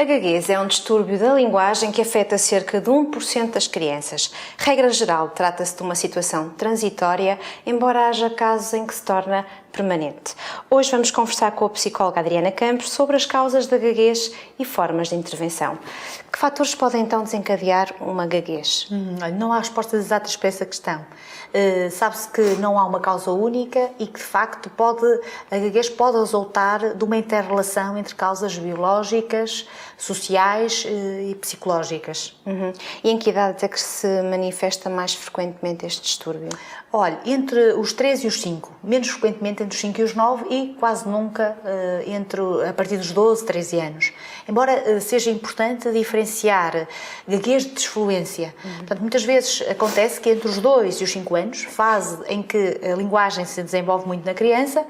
A gaguez é um distúrbio da linguagem que afeta cerca de 1% das crianças. Regra geral, trata-se de uma situação transitória, embora haja casos em que se torna permanente. Hoje vamos conversar com a psicóloga Adriana Campos sobre as causas da gaguez e formas de intervenção. Que fatores podem então desencadear uma gaguez? Não há respostas exatas para essa questão. Sabe-se que não há uma causa única e que, de facto, a gaguez pode resultar de uma inter-relação entre causas biológicas, sociais e psicológicas. E em que idade é que se manifesta mais frequentemente este distúrbio? Olha, entre os 3 e os 5, menos frequentemente entre os 5 e os 9 e quase nunca a partir dos 12, 13 anos. Embora seja importante diferenciar gaguez de desfluência. Portanto, muitas vezes acontece que entre os 2 e os 5 anos, fase em que a linguagem se desenvolve muito na criança,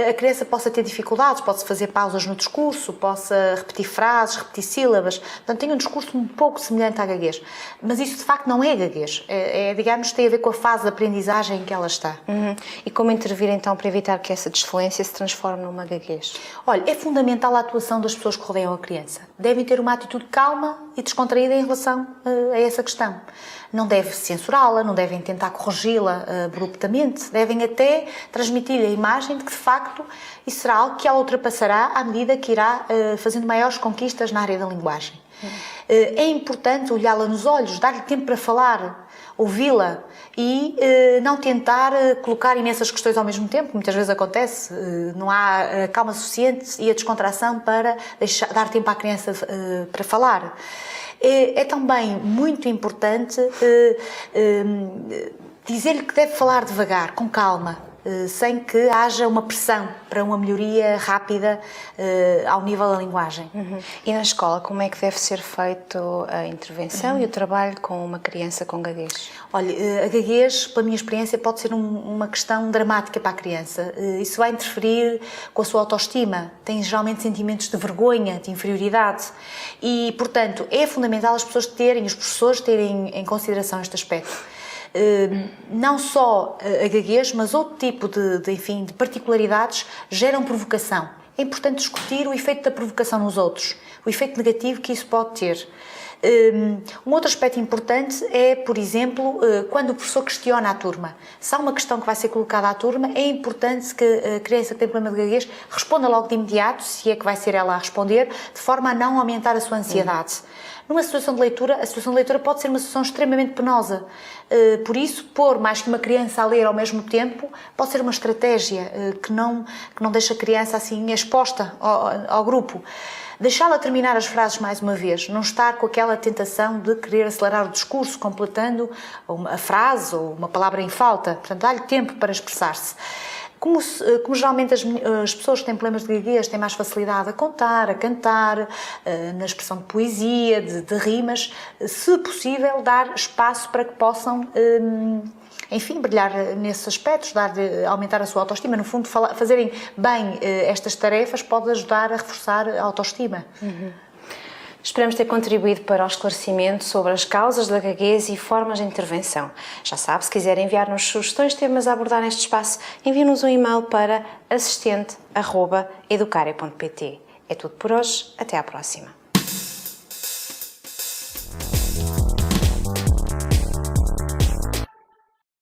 a criança possa ter dificuldades, pode-se fazer pausas no discurso, possa repetir frases, repetir sílabas. Portanto, tem um discurso um pouco semelhante à gaguez. Mas isso, de facto, não é gaguez. Digamos, tem a ver com a fase de aprendizagem em que ela está. E como intervir, então, para evitar que essa desfluência se transforme numa gaguez? Olha, é fundamental a atuação das pessoas que rodeiam a criança. Devem ter uma atitude calma e descontraída em relação a essa questão. Não devem censurá-la, não devem tentar corrigi-la abruptamente, devem até transmitir-lhe a imagem de que, de facto, isso será algo que ela ultrapassará à medida que irá fazendo maiores conquistas na área da linguagem. É importante olhá-la nos olhos, dar-lhe tempo para falar, ouvi-la e não tentar colocar imensas questões ao mesmo tempo, muitas vezes acontece, não há calma suficiente e a descontração para dar tempo à criança para falar. É também muito importante dizer-lhe que deve falar devagar, com calma, sem que haja uma pressão para uma melhoria rápida ao nível da linguagem. E na escola, como é que deve ser feito a intervenção e o trabalho com uma criança com gaguez? Olha, a gaguez, pela minha experiência, pode ser uma questão dramática para a criança. Isso vai interferir com a sua autoestima. Tem geralmente sentimentos de vergonha, de inferioridade. E, portanto, é fundamental os professores terem em consideração este aspecto. Não só a gaguez, mas outro tipo de particularidades geram provocação. É importante discutir o efeito da provocação nos outros, o efeito negativo que isso pode ter. Um outro aspecto importante é, por exemplo, quando o professor questiona a turma. Se há uma questão que vai ser colocada à turma, é importante que a criança que tem problema de gaguez responda logo de imediato, se é que vai ser ela a responder, de forma a não aumentar a sua ansiedade. Numa situação de leitura, a situação de leitura pode ser uma situação extremamente penosa. Por isso, pôr mais que uma criança a ler ao mesmo tempo pode ser uma estratégia que não deixa a criança assim exposta ao grupo. Deixá-la terminar as frases mais uma vez, não estar com aquela tentação de querer acelerar o discurso, completando a frase ou uma palavra em falta. Portanto, dá-lhe tempo para expressar-se. Como geralmente as pessoas que têm problemas de gaguez têm mais facilidade a contar, a cantar, na expressão de poesia, de rimas, se possível, dar espaço para que possam, enfim, brilhar nesses aspectos, aumentar a sua autoestima. No fundo, fazerem bem estas tarefas pode ajudar a reforçar a autoestima. Esperamos ter contribuído para o esclarecimento sobre as causas da gaguez e formas de intervenção. Já sabe, se quiser enviar-nos sugestões de temas a abordar neste espaço, envie-nos um e-mail para assistente@educare.pt. É tudo por hoje, até à próxima.